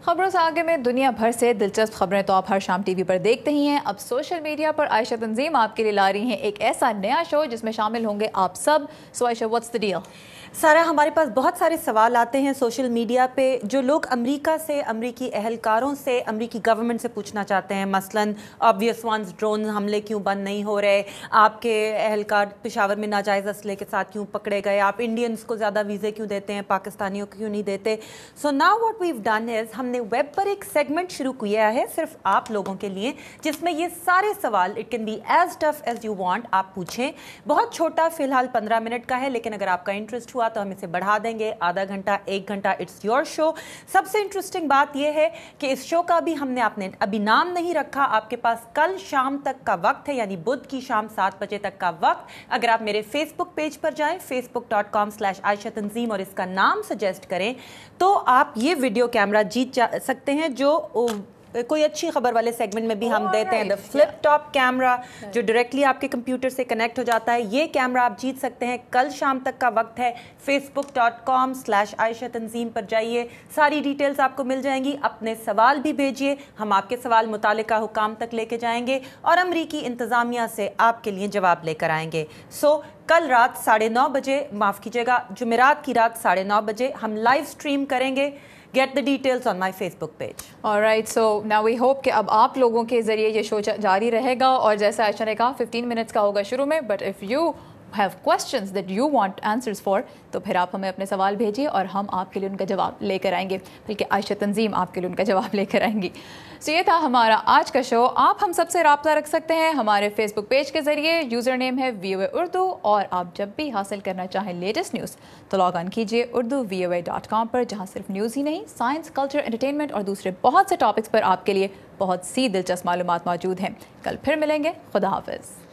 खबरों से आगे में दुनिया भर से दिलचस्प खबरें तो आप हर शाम टीवी पर देखते ही हैं। अब सोशल मीडिया पर आयशा तंजीम आपके लिए ला रही हैं एक ऐसा नया शो जिसमें शामिल होंगे आप सब। सो आयशा, व्हाट्स द डील? सारा, हमारे पास बहुत सारे सवाल आते हैं सोशल मीडिया पे जो लोग अमेरिका से, अमेरिकी अहलकारों से, अमेरिकी गवर्नमेंट से पूछना चाहते हैं। मसलन ऑब्वियस वंस, ड्रोन हमले क्यों बंद नहीं हो रहे, आपके अहलकार पेशावर में नाजायज़ असले के साथ क्यों पकड़े गए, आप इंडियंस को ज़्यादा वीज़े क्यों देते हैं, पाकिस्तानियों को क्यों नहीं देते। So now what we have done is, हमने वेब पर एक सेगमेंट शुरू किया है सिर्फ आप लोगों के लिए, जिसमें ये सारे सवाल, it can be as tough as you want, आप पूछें। बहुत छोटा, फिलहाल 15 मिनट का है, लेकिन अगर आपका इंटरेस्ट हुआ तो हम इसे बढ़ा देंगे, आधा घंटा, 1 घंटा, इट्स योर शो। सबसे इंटरेस्टिंग बात यह है कि इस शो का भी हमने आपने अभी नाम नहीं रखा। आपके पास कल शाम तक का वक्त है, यानी बुध की शाम 7 बजे तक का वक्त। अगर आप मेरे फेसबुक पेज पर जाएं, facebook.com/आयशा तंजीम, और इसका नाम सजेस्ट करें, तो आप ये वीडियो कैमरा जीत सकते हैं, जो कोई अच्छी खबर वाले सेगमेंट में भी हम देते हैं। द फ्लिप टॉप कैमरा, जो डायरेक्टली आपके कंप्यूटर से कनेक्ट हो जाता है, ये कैमरा आप जीत सकते हैं। कल शाम तक का वक्त है। facebook.com/आयशा तंजीम पर जाइए, सारी डिटेल्स आपको मिल जाएंगी। अपने सवाल भी भेजिए, हम आपके सवाल मुतालिका हुकाम तक लेके जाएंगे और अमरीकी इंतज़ामिया से आपके लिए जवाब लेकर आएंगे। सो कल रात 9:30 बजे, माफ़ कीजिएगा, जुमेरात की रात 9:30 बजे हम लाइव स्ट्रीम करेंगे। Get the details on my Facebook page. Alright, so now we hope कि अब आप लोगों के ज़रिए ये शो जारी रहेगा, और जैसे आयशा ने कहा 15 मिनट्स का होगा शुरू में, but if you have questions that you want answers for, तो फिर आप हमें अपने सवाल भेजिए और हम आपके लिए उनका जवाब लेकर आएंगे, बल्कि आयशा तंजीम आपके लिए उनका जवाब लेकर आएंगी। सो ये था हमारा आज का शो। आप हम सबसे रब्ता रख सकते हैं हमारे फेसबुक पेज के ज़रिए, यूज़र नेम है VOA उर्दू, और आप जब भी हासिल करना चाहें लेटेस्ट न्यूज़ तो लॉग ऑन कीजिए urduvoa.com पर, जहाँ सिर्फ न्यूज़ ही नहीं, साइंस, कल्चर, एंटरटेनमेंट और दूसरे बहुत से टॉपिक्स पर आपके लिए बहुत सी दिलचस्प मालूमात मौजूद हैं। कल फिर मिलेंगे। खुदा हाफिज़।